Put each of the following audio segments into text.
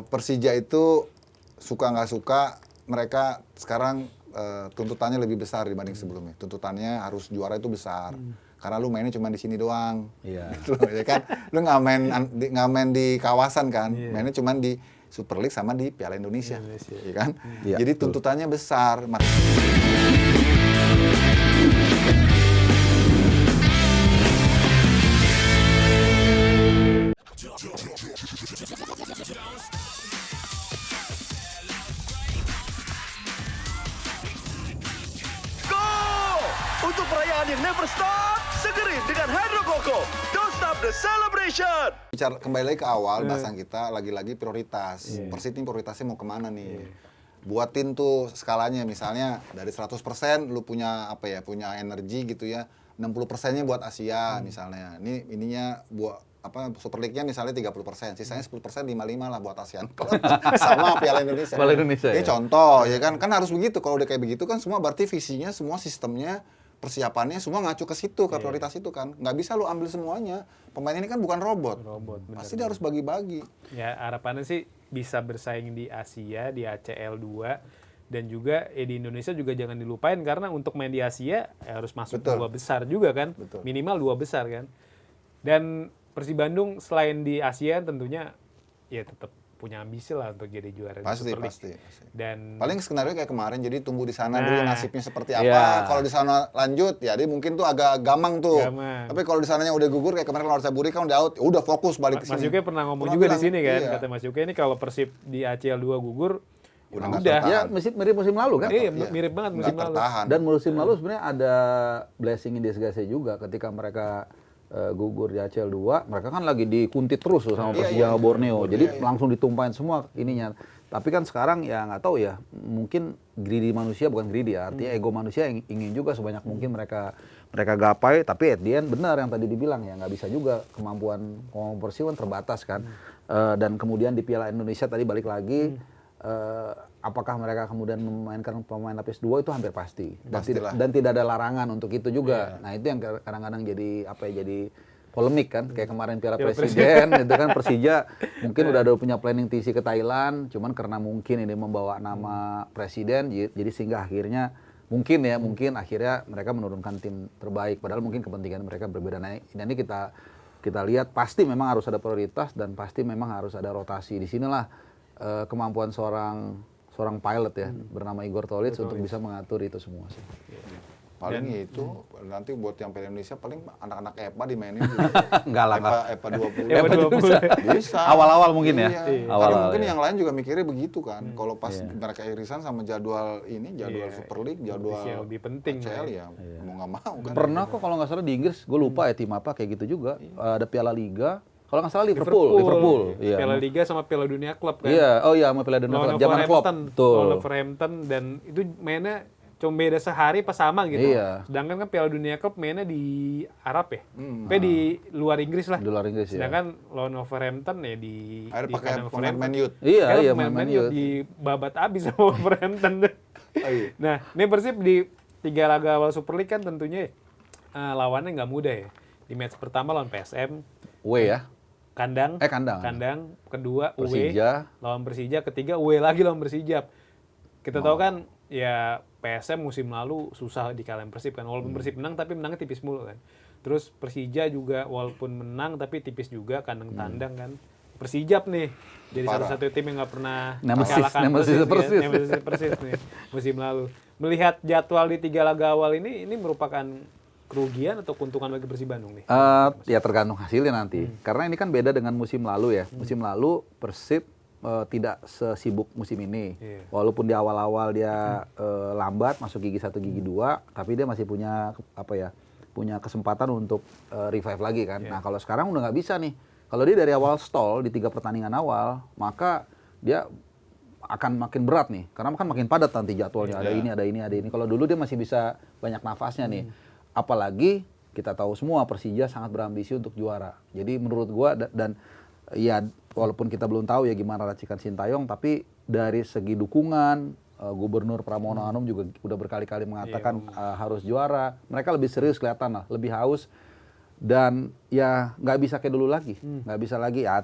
Persija itu suka nggak suka, mereka sekarang tuntutannya lebih besar dibanding sebelumnya. Tuntutannya harus juara itu besar. Karena lu mainnya cuma di sini doang. Iya. Gitu loh, ya kan? Lu nggak main di kawasan kan? Mainnya cuma di Super League sama di Piala Indonesia. Ya kan? Iya, Jadi betul. tuntutannya besar. Untuk perayaan yang never stop, segerin dengan Hydro Coco. Don't stop the celebration. Bicara kembali lagi ke awal bahasan kita, lagi-lagi prioritas. Persib ini prioritasnya mau kemana nih? Buatin tuh skalanya, misalnya dari 100% lu punya punya energi gitu ya. 60%-nya buat Asia misalnya. Ininya buat Super League-nya misalnya 30%, sisanya 10%, 55 lah buat ASEAN. Sama Piala Indonesia. Piala Indonesia. Ini contoh ya kan harus begitu. Kalau udah kayak begitu kan semua berarti visinya, semua sistemnya, persiapannya semua ngacu ke situ, ke prioritas itu kan. Nggak bisa lu ambil semuanya. Pemain ini kan bukan robot. Pasti dia harus bagi-bagi. Ya harapannya sih bisa bersaing di Asia, di ACL 2, dan juga di Indonesia juga jangan dilupain karena untuk main di Asia harus masuk Betul. 2 besar juga kan. Betul. Minimal 2 besar kan. Dan Persib Bandung selain di Asia tentunya ya tetap punya ambisi lah untuk jadi juara Pasti, Super League. pasti. Dan Paling skenario kayak kemarin, jadi tunggu di sana Nah. dulu nasibnya seperti apa. Iya. Kalau di sana lanjut, ya dia mungkin tuh agak gamang tuh. Gamang. Tapi kalau di sananya udah gugur kayak kemarin lawan Saburi kan udah out, udah fokus balik ke Mas sini. Yuke pernah ngomong Pernah juga bilang, di sini kan, iya. kata Mas Yuke ini kalau Persib di ACL 2 gugur, Udah nggak udah. tertahan. Ya, mirip musim lalu kan? Iya, Iya. mirip banget Nggak musim lalu. tertahan. Dan musim lalu sebenarnya ada blessing in disguise juga ketika mereka gugur di ACL 2, mereka kan lagi dikuntit terus tuh sama Persija Borneo. Jadi langsung ditumpahin semua ininya. Tapi kan sekarang ya nggak tahu ya, mungkin greedy manusia bukan greedy ya, artinya ego manusia yang ingin juga sebanyak mungkin mereka gapai, tapi at the end benar yang tadi dibilang ya nggak bisa juga, kemampuan Persib kan terbatas kan. Dan kemudian di Piala Indonesia tadi balik lagi, apakah mereka kemudian memainkan pemain lapis 2 itu hampir pasti. Dan tidak ada larangan untuk itu juga. Nah itu yang kadang-kadang jadi jadi polemik kan, kayak kemarin Piala Presiden itu kan Persija mungkin udah ada punya planning TC ke Thailand, cuman karena mungkin ini membawa nama presiden, jadi sehingga akhirnya mungkin akhirnya mereka menurunkan tim terbaik, padahal mungkin kepentingan mereka berbeda. Nah ini kita lihat pasti memang harus ada prioritas dan pasti memang harus ada rotasi. Di sinilah kemampuan seorang pilot ya bernama Igor Tolic untuk bisa mengatur itu semua sih. Paling itu nanti buat yang Piala Indonesia paling anak-anak EPA dimainin juga. Enggak lah, EPA 20. EPA 20. Bisa. Awal-awal mungkin ya. Iya. Karena Awal-awal, mungkin ya. yang lain juga mikirnya begitu kan. Kalau pas mereka irisan sama jadwal Super League, jadwal yang lebih penting ACL ya mau nggak mau kan. Pernah kok kalau nggak salah di Inggris, gue lupa ya tim apa kayak gitu juga. Ada Piala Liga. Kalau nggak salah Liverpool. Iya. Piala Liga sama Piala Dunia Klub kan. Iya, oh iya sama Piala Dunia Klub. Zaman Klopp. Lawan Wolverhampton, dan itu mainnya cuma beda sehari pas sama gitu. Iya. Sedangkan kan Piala Dunia Cup mainnya di Arab ya. Di luar Inggris lah. Di luar Inggris ya. Sedangkan lawan Wolverhampton ya di Akhirnya di pakai kandang pemain Wolverhampton. Man Youth. Iya, Pemain Man Youth Youth. di babat abis sama Wolverhampton. Nah, ini Persib di 3 laga awal Super League kan tentunya lawannya nggak mudah ya. Di match pertama lawan PSM. Ya. Kandang. Kedua Persija. Lawan Persija. Ketiga lagi lawan Persija. Kita tahu kan ya PSM musim lalu susah dikalahin Persib kan. Walaupun Persib menang tapi menangnya tipis mulu kan. Terus Persija juga walaupun menang tapi tipis juga kandang tandang kan. Persijap nih jadi satu-satu tim yang nggak pernah kalahkan Persis nih musim lalu. Melihat jadwal di 3 laga awal ini merupakan kerugian atau keuntungan bagi Persib Bandung nih? Ya tergantung hasilnya nanti. Karena ini kan beda dengan musim lalu ya. Musim lalu Persib tidak sesibuk musim ini. Walaupun di awal-awal dia lambat masuk gigi 1 gigi 2, tapi dia masih punya punya kesempatan untuk revive lagi kan. Nah, kalau sekarang udah nggak bisa nih. Kalau dia dari awal stall di 3 pertandingan awal, maka dia akan makin berat nih. Karena kan makin padat nanti jadwalnya. Ada ini. Kalau dulu dia masih bisa banyak nafasnya nih. Apalagi kita tahu semua Persija sangat berambisi untuk juara. Jadi menurut gua dan ya walaupun kita belum tahu ya gimana racikan Sintayong, tapi dari segi dukungan Gubernur Pramono Anung juga udah berkali-kali mengatakan harus juara. Mereka lebih serius kelihatan lah, lebih haus, dan ya nggak bisa kayak dulu lagi, nggak bisa lagi ya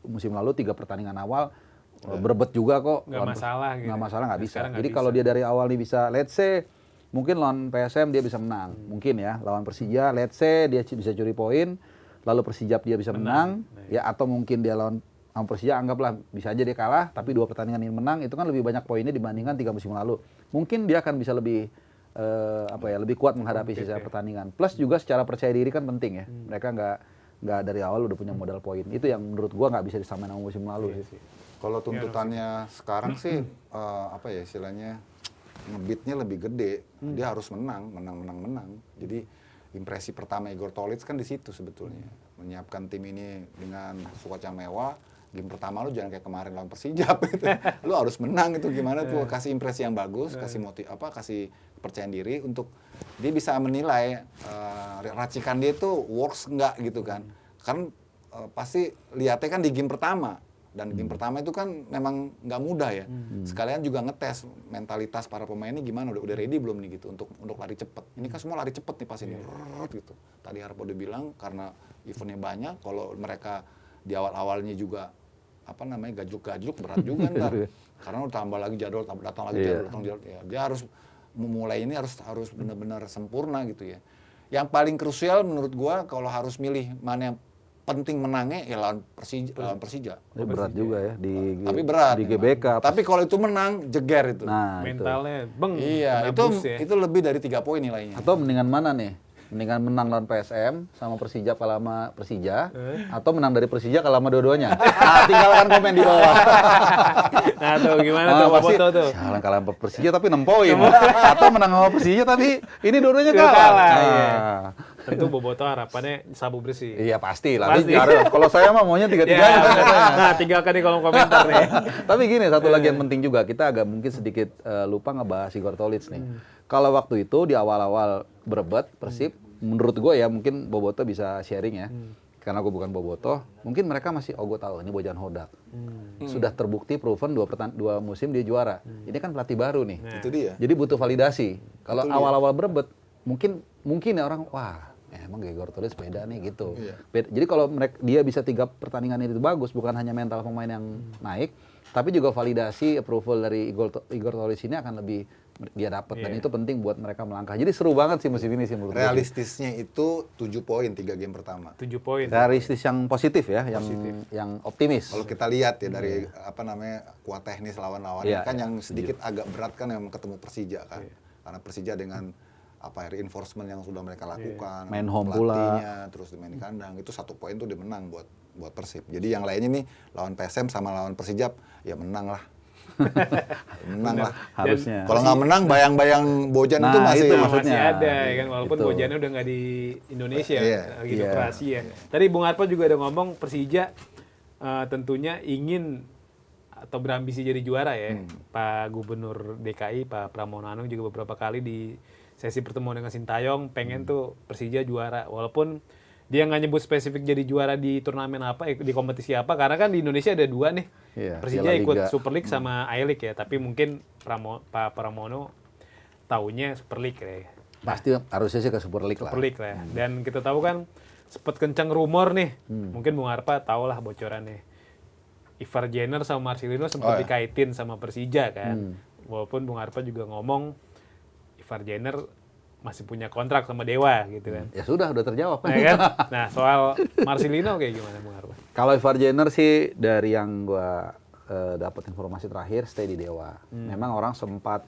musim lalu 3 pertandingan awal berebet juga kok. Nggak masalah gitu. Nggak masalah, nggak bisa. Sekarang nggak Jadi bisa. kalau dia dari awal nih bisa, let's say mungkin lawan PSM dia bisa menang, mungkin ya. Lawan Persija, let's say dia bisa curi poin, lalu Persijap dia bisa menang, ya atau mungkin dia lawan sama Persija anggaplah bisa aja dia kalah, tapi 2 pertandingan ini menang, itu kan lebih banyak poinnya dibandingkan 3 musim lalu. Mungkin dia akan bisa lebih lebih kuat menghadapi sisa pertandingan. Plus juga secara percaya diri kan penting ya. Mereka nggak dari awal udah punya modal poin. Itu yang menurut gua nggak bisa disamain sama musim lalu sih. Kalau tuntutannya sekarang sih apa ya istilahnya ngebitnya lebih gede, dia harus menang. Jadi impresi pertama Igor Tolic kan di situ sebetulnya, menyiapkan tim ini dengan cuaca mewah. Game pertama lu jangan kayak kemarin lawan Persijap gitu. Lu harus menang itu gimana tuh, kasih impresi yang bagus, kasih kepercayaan diri untuk dia bisa menilai racikan dia itu works enggak gitu kan. Kan pasti lihatnya kan di game pertama. Dan game pertama itu kan memang nggak mudah ya. Sekalian juga ngetes mentalitas para pemain ini gimana, udah ready belum nih gitu untuk lari cepet. Ini kan semua lari cepet nih pas ini. Gitu. Tadi Harpo udah bilang karena eventnya banyak, kalau mereka di awal-awalnya juga gajuk-gajuk berat juga ntar. Karena udah tambah lagi jadwal, datang lagi jadwal. Ya, dia harus memulai ini harus benar-benar sempurna gitu ya. Yang paling krusial menurut gua kalau harus milih mana yang penting menangnya ya lawan Persija. Ini berat juga ya Tapi berat. di GBK. Tapi kalau itu menang jeger itu. Nah, Mentalnya beng. Iya, kena boost ya. itu lebih dari 3 poin nilainya. atau mendingan mana nih? Mendingan menang lawan PSM sama Persija kalah sama Persija, atau menang dari Persija kalah sama dua-duanya. Nah, tinggalkan komen di bawah. Nah tuh gimana tuh Pak pasti, Boto tuh? Jangan kalah sama Persija tapi 6 poin. Atau menang sama Persija tapi ini dua-duanya Dua kalah. kalah, Nah. iya. Tentu Boboto harapannya sabu bersih. Iya pasti lah. Pasti. Kalau saya mah maunya Ya, tiga-tiganya. nah tinggalkan di kolom komentar nih. Tapi gini, satu lagi yang penting juga, kita agak mungkin sedikit lupa ngebahas Igor Tolic nih. Kalau waktu itu di awal-awal berebet Persib, menurut gue ya mungkin Boboto bisa sharing ya. Karena gue bukan Boboto, mungkin mereka masih, gue tahu ini Bojan Hodak. Sudah terbukti proven 2 musim dia juara. Ini kan pelatih baru nih. Itu dia. Jadi butuh validasi. Kalau awal-awal berebet, mungkin ya orang, emang Igor Tolic beda nih gitu. Jadi kalau dia bisa 3 pertandingan itu bagus, bukan hanya mental pemain yang naik, tapi juga validasi approval dari Igor Tolic ini akan lebih dia dapat, dan itu penting buat mereka melangkah. Jadi seru banget sih musim ini sih menurut gue. Realistisnya itu 7 poin 3 game pertama. 7 poin. Realistis yang positif ya, yang optimis. Kalau kita lihat ya dari kuat teknis lawan-lawannya kan yang sedikit agak berat kan yang ketemu Persija kan. Karena Persija dengan reinforcement yang sudah mereka lakukan, Main home pula. pelatihnya, terus di main kandang, itu 1 poin tuh dia menang buat Persib. Jadi yang lainnya nih lawan PSM sama lawan Persijap ya menang lah. Menang lah Harusnya. Kalau nggak menang bayang-bayang Bojan itu Nah, masih itu Masih ada ya kan, walaupun Itu. Bojannya udah nggak di Indonesia, lagi Iya. operasi ya. Tadi Bung Harpo juga ada ngomong Persija tentunya ingin atau berambisi jadi juara ya. Pak Gubernur DKI Pak Pramono Anung juga beberapa kali di sesi pertemuan dengan Sintayong pengen tuh Persija juara, walaupun dia nggak nyebut spesifik jadi juara di turnamen apa, di kompetisi apa, karena kan di Indonesia ada 2 nih. Iya, Persija Piala ikut Liga. Super League sama I-League ya, tapi mungkin Pak Pramono taunya Super League ya. Pasti harusnya sih ke Super League lah. Super League lah ya. Dan kita tahu kan sempat kencang rumor nih, mungkin Bung Harpa tahu lah bocorannya. Ivar Jenner sama Marcelino sempat dikaitin sama Persija kan. Walaupun Bung Harpa juga ngomong Ivar Jenner masih punya kontrak sama Dewa gitu kan. Ya sudah terjawab. Ya kan? Nah, soal Marcelino kayak gimana Bung Harpa? Kalau Ivar Jenner sih dari yang gua dapat informasi terakhir stay di Dewa. Memang orang sempat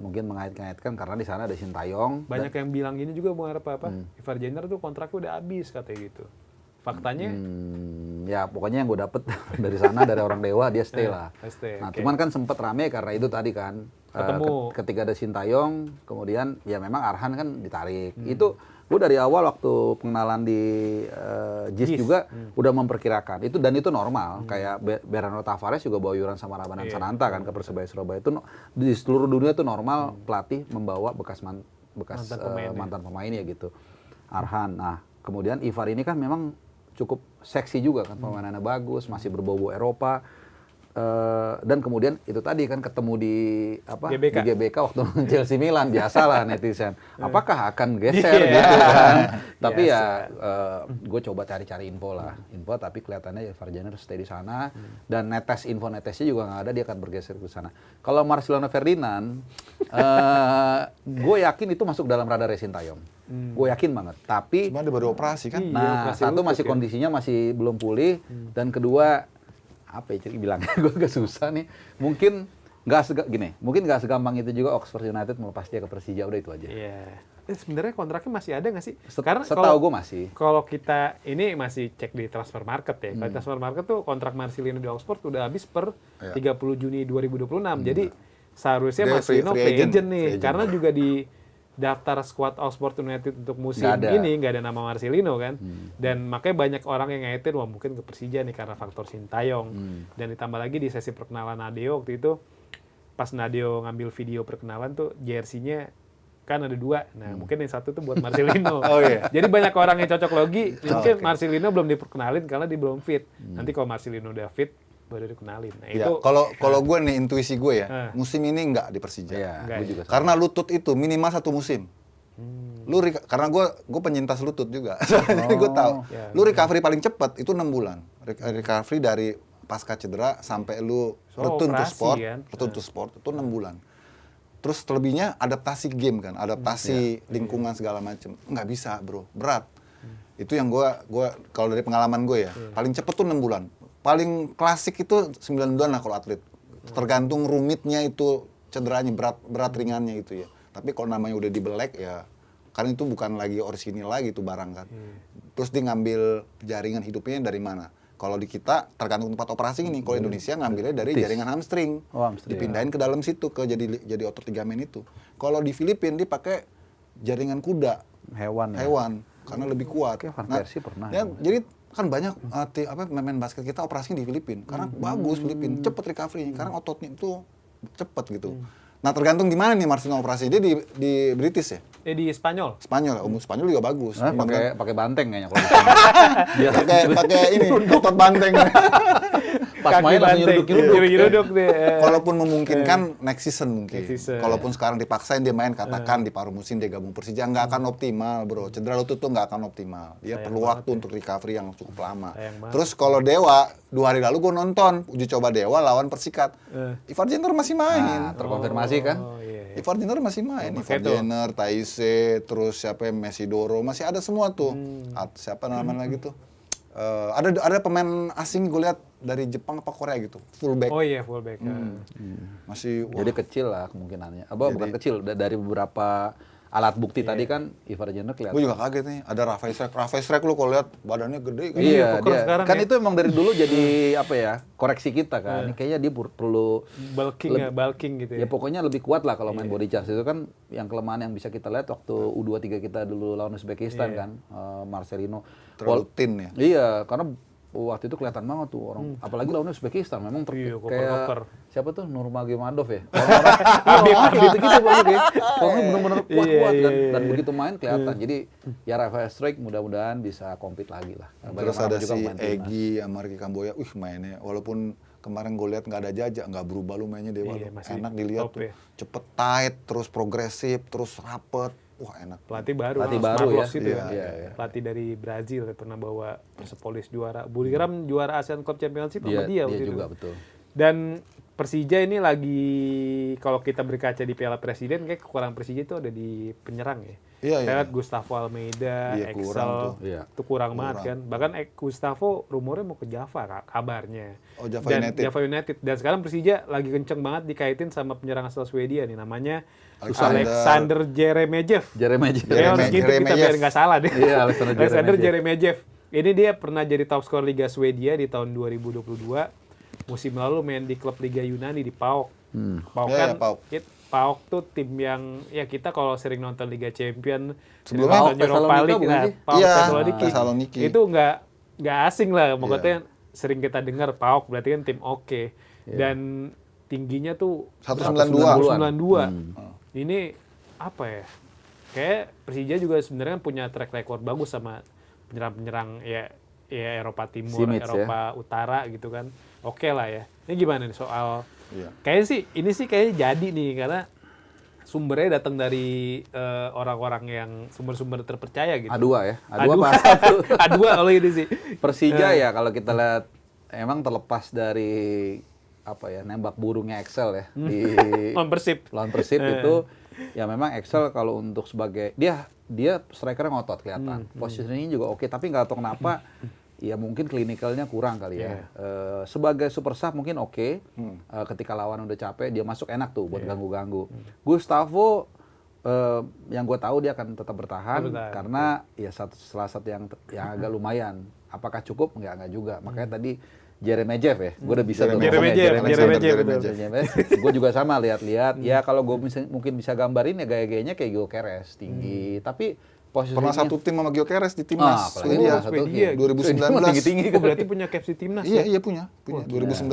mungkin mengait-ngaitkan karena di sana ada Sintayong. Banyak yang bilang gini juga Bung Harpa Ivar Jenner tuh kontraknya udah habis katanya gitu. Faktanya Ya pokoknya yang gue dapet dari sana dari orang Dewa dia stay lah. stay, Nah oke. cuman kan sempet rame karena itu tadi kan Ketemu. ketika ada Sintayong, kemudian ya memang Arhan kan ditarik. Itu gue dari awal waktu pengenalan di JIS juga udah memperkirakan itu, dan itu normal. Kayak Bernardo Tavares juga bawa iuran sama Rabanan Sananta kan ke Persebaya Surabaya. Itu di seluruh dunia tuh normal pelatih membawa bekas mantan pemainnya gitu. Arhan. Nah kemudian Ivar ini kan memang cukup seksi juga kan, pemainannya bagus, masih berbau-bau Eropa. dan kemudian itu tadi kan ketemu di GBK. di GBK waktu Chelsea Milan, biasalah netizen. Apakah akan geser gitu kan? Tapi ya gue coba cari-cari info lah, tapi kelihatannya Ivar Jenner stay di sana dan netesnya juga nggak ada, dia akan bergeser ke sana. Kalau Marcelino Ferdinand, gue yakin itu masuk dalam radar Sintayong. Gue yakin banget. Tapi Cuma dia baru operasi kan? nah, operasi satu lutut masih ya. kondisinya masih belum pulih, dan kedua apa ya bilangnya, gue agak susah nih. Mungkin nggak segampang itu juga Oxford United melepas dia ke Persija, udah itu aja. Iya. Sebenarnya kontraknya masih ada nggak sih? Setahu gue masih. Kalau kita ini masih cek di transfer market ya. Kalau transfer market tuh kontrak Marcelino di Oxford udah habis per 30 Juni 2026. Jadi seharusnya Dia Marcelino free free agent. agent nih. Free agent. Karena juga di daftar squad Oxford United untuk musim Nggak ada. ini nggak ada nama Marcelino kan. Dan makanya banyak orang yang ngaitin wah mungkin ke Persija nih karena faktor Sintayong. Dan ditambah lagi di sesi perkenalan Nadeo waktu itu pas Nadeo ngambil video perkenalan tuh jersey-nya kan ada 2. Nah, mungkin yang satu tuh buat Marcelino. Oh, iya. Jadi banyak orang yang cocok logi, mungkin Marcelino belum diperkenalin karena dia belum fit. Nanti kalau Marcelino udah fit baru dikenalin. Nah, Ya, itu kalau gue nih intuisi gue ya, musim ini nggak di Persija. Iya, Enggak gue ya? juga. Karena lutut itu minimal 1 musim. Karena gue penyintas lutut juga. Jadi gue tahu. Ya, Lu recovery paling cepat itu 6 bulan. Recovery dari pasca cedera sampai lu return to operasi sport, kan? return to sport itu 6 bulan. Terus terlebihnya adaptasi game kan, adaptasi lingkungan segala macem. Nggak bisa, bro, berat. Itu yang gue kalau dari pengalaman gue ya, paling cepet tuh 6 bulan. Paling klasik itu 9 bulan lah kalau atlet. Tergantung rumitnya itu cederanya, berat ringannya itu ya. Tapi kalau namanya udah dibelek ya, kan itu bukan lagi orisinil lagi tuh barang kan. Terus dia ngambil jaringan hidupnya dari mana? Kalau di kita tergantung tempat operasi ini. Kalau Indonesia ngambilnya dari jaringan hamstring. Oh, hamstring, Dipindahin ke dalam situ ke jadi otot ligamen itu. Kalau di Filipina dia pakai jaringan kuda, Hewan. Ya. hewan, karena lebih kuat. Oke, Van Persie pernah. Ya, jadi kan banyak pemain basket kita operasinya di Filipina karena bagus Filipina, cepet recovery karena ototnya itu cepet gitu. Nah, tergantung di mana nih Marcelino operasi. Dia di British ya? di Spanyol. Spanyol, Spanyol juga bagus. Hah, pakai banteng kayaknya kalau di sana. pakai ini otot banteng. Pas main langsung nyeruduk deh. Kalaupun memungkinkan next season mungkin. Next season. Kalaupun sekarang dipaksain dia main, katakan di paruh musim dia gabung Persija, nggak akan optimal, bro. Cedera lutut tuh nggak akan optimal. Dia perlu waktu untuk recovery yang cukup lama. Sayang banget. Terus kalau Dewa, 2 hari lalu gue nonton uji coba Dewa lawan Persikat. Ivar Jenner masih main. Nah, terkonfirmasi kan? Oh iya. Ivar Jenner masih main. Ivar itu. Jenner, Taise, terus siapa yang Mesidoro, masih ada semua tuh. Siapa namanya lagi tuh? Ada pemain asing gue lihat dari Jepang apa Korea gitu, fullback. Oh iya, fullback. Masih wah. Jadi kecil lah kemungkinannya. Bukan kecil, dari beberapa alat bukti tadi kan Ivar Jenner kelihatan. Gue juga kaget nih, ada Rafael Strijk lu kalau lihat badannya gede kan. Iya, poker dia sekarang kan ya. itu emang dari dulu jadi apa ya, koreksi kita kan. Ini kayaknya dia perlu Bulking gitu ya ya. pokoknya lebih kuat lah kalau main body charge. Itu kan yang kelemahan yang bisa kita lihat waktu U23 kita dulu lawan Uzbekistan kan, Marcelino. Terlalu thin ya. Iya, karena waktu itu kelihatan banget tuh orang, apalagi lawannya Uzbekistan memang Iya, kayak koper-koper. siapa tuh Nurmagomedov ya. Orang-orang kayak gitu-gitu banget ya. Orangnya benar-benar kuat-kuat dan begitu main kelihatan. Jadi ya Rafael Strijk mudah-mudahan bisa compete lagi lah. Terus Bagaimanapun ada juga si pemain timnas. Egy sama Ricky Kamboya, mainnya walaupun kemarin gue lihat nggak ada jajak, nggak berubah lu mainnya Dewa. Iya, Lu. masih Enak dilihat top tuh. ya. Cepet tight, terus progresif, terus rapet. Wah, enak. Pelatih baru, Pelatih Smart baru ya. Locks itu Iya, kan. iya. Pelatih dari Brazil pernah bawa Persepolis juara. Buliram juara ASEAN Cup Championship sama dia waktu juga itu. betul. Dan Persija ini lagi kalau kita berkaca di Piala Presiden kayak kekurangan Persija itu ada di penyerang ya. Iya, iya. Saya lihat Gustavo Almeida, Iya, kurang Excel, tuh. Iya. itu kurang banget kan. Bahkan Gustavo rumornya mau ke Java kabarnya. Oh, Java Dan United. Java United. Dan sekarang Persija lagi kenceng banget dikaitin sama penyerang asal Swedia nih namanya Alexander Jeremejeff. Jeremejeff. Kayaknya harus gitu kita Jeremejeff. biar nggak salah deh. Iya, Alexander Jeremejeff. Ini dia pernah jadi top skor Liga Swedia di tahun 2022. Musim lalu main di klub Liga Yunani di PAOK. PAOK Ya, kan, ya, PAOK. PAOK tuh tim yang ya kita kalau sering nonton Liga Champion, Sebelumnya nonton PAOK Europa Thessalonika League, bukan nah, sih? PAOK Iya, Thessaloniki. Thessaloniki. Itu nggak asing lah, maksudnya sering kita dengar PAOK berarti kan tim oke. Dan tingginya tuh 192. 192. Ini apa ya? Kayak Persija juga sebenarnya punya track record bagus sama penyerang-penyerang ya Eropa Timur, Simic, Eropa Utara gitu kan. Oke lah ya. Ini gimana nih soal Iya. kayaknya sih ini sih kayaknya jadi nih karena sumbernya datang dari orang-orang yang sumber-sumber terpercaya gitu. A2 ya. A2 A2 pas satu. A2 kalau ini sih. Persija ya kalau kita lihat emang terlepas dari apa ya nembak burungnya Excel ya di Lawan Persib. lawan Persib itu ya memang Excel kalau untuk sebagai dia strikernya ngotot kelihatan. Posisinya juga oke tapi nggak tahu kenapa ya mungkin klinikalnya kurang kali ya. Sebagai super sub mungkin oke. Ketika lawan udah capek dia masuk enak tuh buat ganggu-ganggu. Gustavo yang gue tahu dia akan tetap bertahan karena ya salah satu yang agak lumayan. Apakah cukup? Enggak juga. Makanya tadi Jeremejev ya, gue udah bisa tuh. Gue juga sama lihat-lihat. Ya kalau gue mungkin bisa gambarin ya gaya-gayanya kayak Gyökeres tinggi. Tapi posisinya Pernah satu tim sama Gyökeres di timnas Swedia. Swedia. 2019. Tinggi-tinggi Oh, berarti punya capsi timnas Iya, ya? iya punya 2019.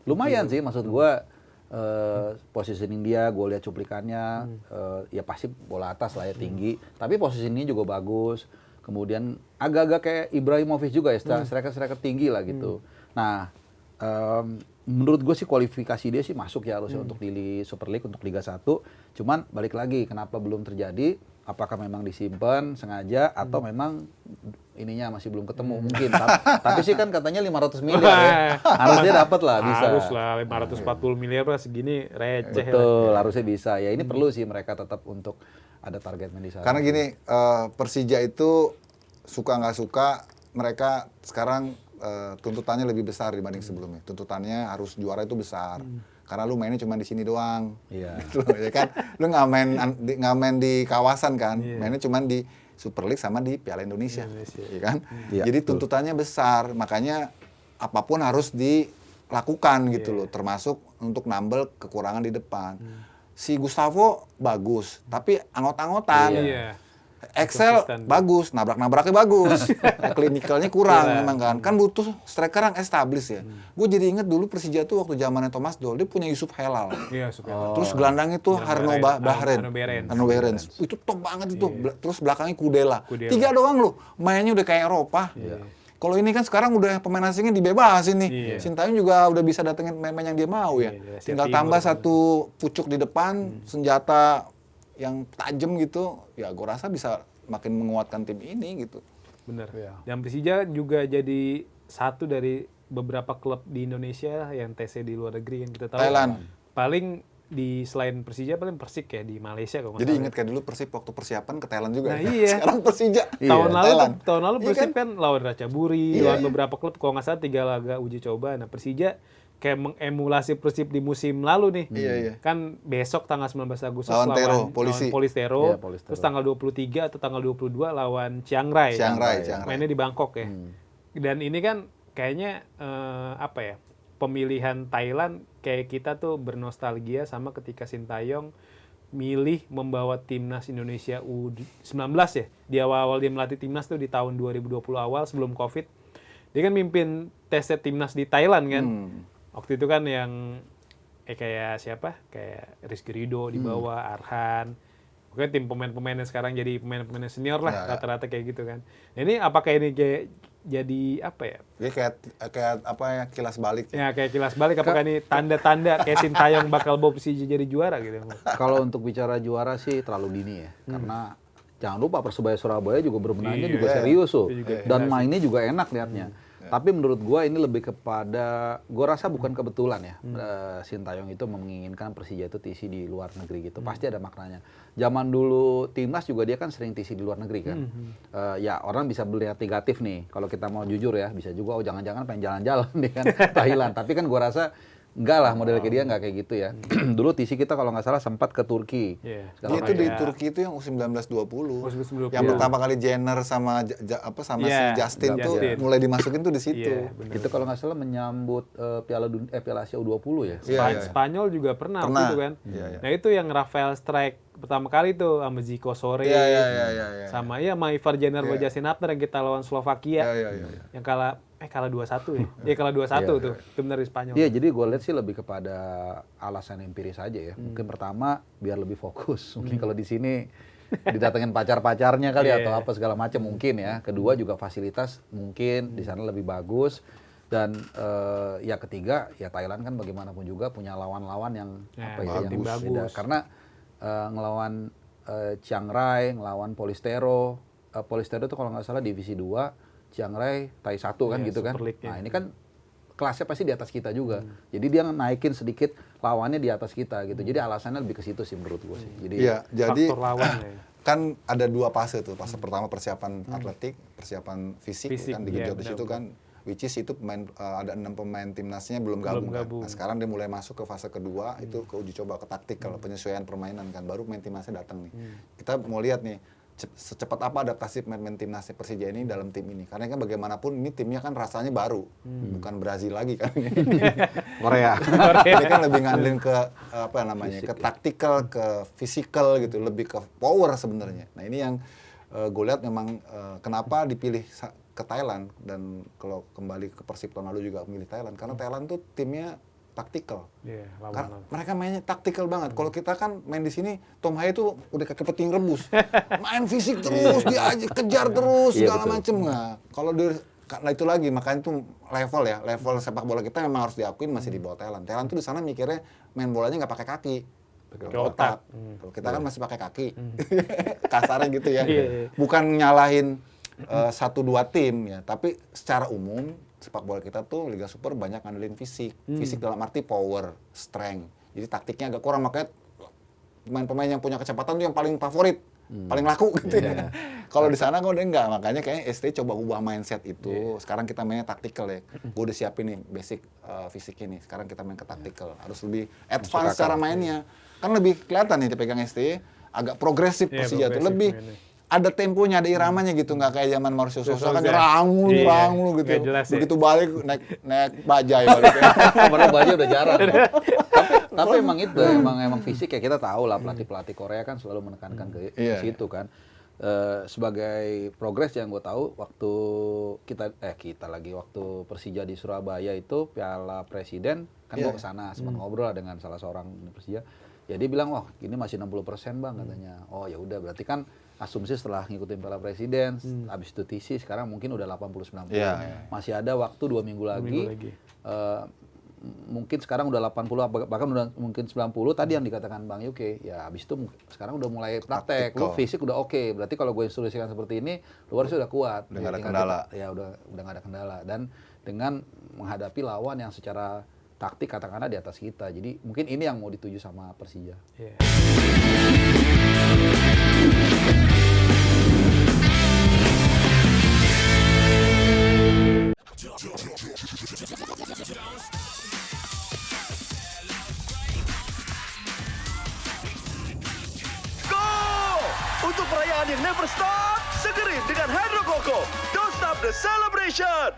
lumayan sih maksud gue positioning dia, gue lihat cuplikannya ya pasti bola atas lah ya tinggi. Tapi positioning juga bagus. Kemudian agak-agak kayak Ibrahimovic juga ya, striker-striker tinggi lah gitu. Nah, menurut gue sih kualifikasi dia sih masuk ya harusnya untuk di Super League, untuk Liga 1. Cuman balik lagi, kenapa belum terjadi? Apakah memang disimpan sengaja atau memang ininya masih belum ketemu mungkin. Tapi sih kan katanya 500 miliar ya. Harusnya dapat lah bisa. Harus lah 540 miliar lah segini receh. Betul, harusnya bisa. Ya ini perlu sih mereka tetap untuk ada targetnya di sana. Karena gini, Persija itu suka nggak suka mereka sekarang tuntutannya lebih besar dibanding sebelumnya. Tuntutannya harus juara itu besar. Karena lu mainnya cuma di sini doang. Iya. Gitu, ya kan? Lu nggak main di kawasan kan? Mainnya cuma di Super League sama di Piala Indonesia. Ya kan? Iya, Jadi tuntutannya besar. Makanya apapun harus dilakukan gitu loh. Termasuk untuk nambel kekurangan di depan. Si Gustavo bagus, tapi anggot-anggotan. Iya. Excel Konsisten. bagus, nabrak-nabraknya bagus, klinikalnya kurang memang kan. Kan butuh striker yang established ya. Gue jadi inget dulu Persija tuh waktu zamannya Thomas Doll, dia punya Yusuf Helal. Iya, supaya. Terus gelandangnya itu Harno Bahren. Harno Behrens. Itu top banget itu. Terus belakangnya Kudela. Kudela. 3 doang loh, mainnya udah kayak Eropa. Kalau ini kan sekarang udah pemain asingnya dibebasin nih. Sintayong juga udah bisa datengin pemain yang dia mau ya. Iya, Tinggal Timur. tambah satu pucuk di depan, senjata yang tajam gitu, ya gue rasa bisa makin menguatkan tim ini gitu. Bener. Dan Persija juga jadi satu dari beberapa klub di Indonesia yang TC di luar negeri yang kita tahu. Thailand. Paling di selain Persija paling Persik ya di Malaysia kalau nggak Jadi salah. inget kayak dulu Persib waktu persiapan ke Thailand juga. Nah, ya. iya. Sekarang Persija. Tahun lalu Iya Persib kan? kan lawan Ratchaburi, lawan beberapa klub kalau nggak salah 3 laga uji coba. Nah Persija kayak mengemulasi Persib di musim lalu nih. Iya. Kan besok tanggal 19 Agustus Lawan Tero, lawan Polisi. Polistero. Iya, Polistero. Terus tanggal 23 atau tanggal 22 lawan Chiang Rai. Chiang Rai. Mainnya di Bangkok ya. Dan ini kan kayaknya apa ya? Pemilihan Thailand kayak kita tuh bernostalgia sama ketika Sintayong milih membawa timnas Indonesia U19 ya. Di awal-awal dia melatih timnas tuh di tahun 2020 awal sebelum Covid. Dia kan mimpin tes timnas di Thailand kan. Waktu itu kan yang kayak siapa? Kayak Rizky Ridho dibawa, Arhan. Pokoknya tim pemain-pemain yang sekarang jadi pemain-pemain senior lah, rata-rata kayak gitu kan. Nah, ini apakah ini kayak jadi apa ya? Dia kayak apa ya, kilas balik. Ya kayak kilas balik, apakah ini tanda-tanda kayak Sintayong bakal bawa Persija jadi juara gitu? Kalau untuk bicara juara sih terlalu dini ya. Karena jangan lupa Persebaya Surabaya juga berbenahnya juga serius tuh. Dan mainnya juga enak liatnya. Tapi menurut gua ini lebih kepada, gua rasa bukan kebetulan ya. Sintayong itu menginginkan Persija itu TC di luar negeri gitu. Pasti ada maknanya. Zaman dulu timnas juga dia kan sering TC di luar negeri kan. Ya orang bisa melihat negatif nih. Kalau kita mau jujur ya, bisa juga jangan-jangan pengen jalan-jalan nih kan Thailand. Tapi kan gua rasa enggak lah, model kayak dia enggak kayak gitu ya. Dulu TC kita kalau nggak salah sempat ke Turki. Dia itu di Turki itu yang U19 20. Yang pertama kali Jenner sama si Justin tuh mulai dimasukin tuh di situ. Itu kalau nggak salah menyambut Piala Asia U20 ya. Spanyol juga pernah. Gitu kan. Nah itu yang Rafael Strike pertama kali tuh sama Zico Sore. Sama sama Ivar Jenner Bajasin Abner yang kita lawan Slovakia. Yang kalah 2-1 ya. Iya kalah 2-1 tuh. Itu benar di Spanyol. Iya, jadi gue lihat sih lebih kepada alasan empiris aja ya. Mungkin pertama biar lebih fokus. Mungkin kalau di sini didatengin pacar-pacarnya kali atau apa segala macam mungkin ya. Kedua juga fasilitas mungkin di sana lebih bagus. Dan ya ketiga, ya Thailand kan bagaimanapun juga punya lawan-lawan yang yang bagus. beda. Karena ngelawan Chiang Rai, ngelawan Polistero. Polistero itu kalau nggak salah divisi 2, Chiang Rai Thai 1 kan gitu kan. Super League-nya. Nah ini kan kelasnya pasti di atas kita juga. Jadi dia naikin sedikit lawannya di atas kita gitu. Jadi alasannya lebih ke situ sih menurut gue sih. Jadi Iya, jadi faktor lawan ya. kan ada 2 fase tuh. Fase pertama persiapan atletik, persiapan fisik kan digenjot di situ kan. Which is itu pemain ada 6 pemain timnasnya belum gabung. Kan. Nah, sekarang dia mulai masuk ke fase kedua, itu ke uji coba, ke taktikal, penyesuaian permainan kan. Baru pemain timnasnya datang nih. Kita mau lihat nih secepat apa adaptasi pemain timnas Persija ini dalam tim ini. Karena kan bagaimanapun ini timnya kan rasanya baru. Bukan Brazil lagi kan. Korea. Ini kan lebih ngandelin ke apa namanya? Ke taktikal, ke fisikal gitu, lebih ke power sebenarnya. Nah, ini yang gue lihat memang kenapa dipilih ke Thailand, dan kalau kembali ke Persib tahun lalu juga memilih Thailand karena Thailand tuh timnya taktikal. Mereka mainnya taktikal banget. Kalau kita kan main di sini, Tom Haye tuh udah kayak kepiting rebus. Main fisik terus, dia kejar terus segala macem. Nah, kalau karena itu lagi makanya tuh level sepak bola kita memang harus diakuin masih di bawah Thailand. Thailand tuh di sana mikirnya main bolanya nggak pakai kaki. Pakai otak. Kalau kita kan masih pakai kaki. Kasarnya gitu ya. Bukan nyalahin 1-2 tim ya, tapi secara umum sepak bola kita tuh Liga Super banyak ngandelin fisik. Fisik dalam arti power, strength. Jadi taktiknya agak kurang, makanya pemain-pemain yang punya kecepatan tuh yang paling favorit, paling laku gitu ya. Kalau di sana kok udah enggak, makanya kayaknya ST coba ubah mindset itu. Sekarang kita mainnya taktikal ya. Gue udah siapin nih basic fisik ini. Sekarang kita main ke taktikal. Harus lebih advance cara mainnya. Kan lebih kelihatan nih dipegang ST, agak progresif Persija tuh, lebih ada temponya, ada iramanya gitu, nggak kayak zaman Mauricio Sousa kan nyerang mulu gitu. Begitu balik naik bajai balik. Padahal bajai udah jarang. Tapi emang itu, emang fisik ya, kita tahu lah pelatih Korea kan selalu menekankan ke situ kan. Sebagai progres yang gue tahu waktu waktu Persija di Surabaya itu Piala Presiden kan gue kesana sempat ngobrol dengan salah seorang Persija. Ya dia bilang, wah ini masih 60% bang katanya. Oh ya udah, berarti kan asumsi setelah ngikutin Piala Presiden, habis itu TC, sekarang mungkin udah 80-90. Masih ada waktu 2 minggu lagi. Mungkin sekarang udah 80, bahkan udah mungkin 90. Tadi yang dikatakan Bang Yuke, ya habis itu sekarang udah mulai praktek. Lu fisik udah oke. Berarti kalau gue instruksikan seperti ini, luar sudah kuat. Udah nggak ada kendala. Udah nggak ada kendala. Dan dengan menghadapi lawan yang secara taktik katakanlah di atas kita. Jadi mungkin ini yang mau dituju sama Persija. Go! Untuk perayaan yang never stop, segerin dengan Hydro Coco. Don't stop the celebration!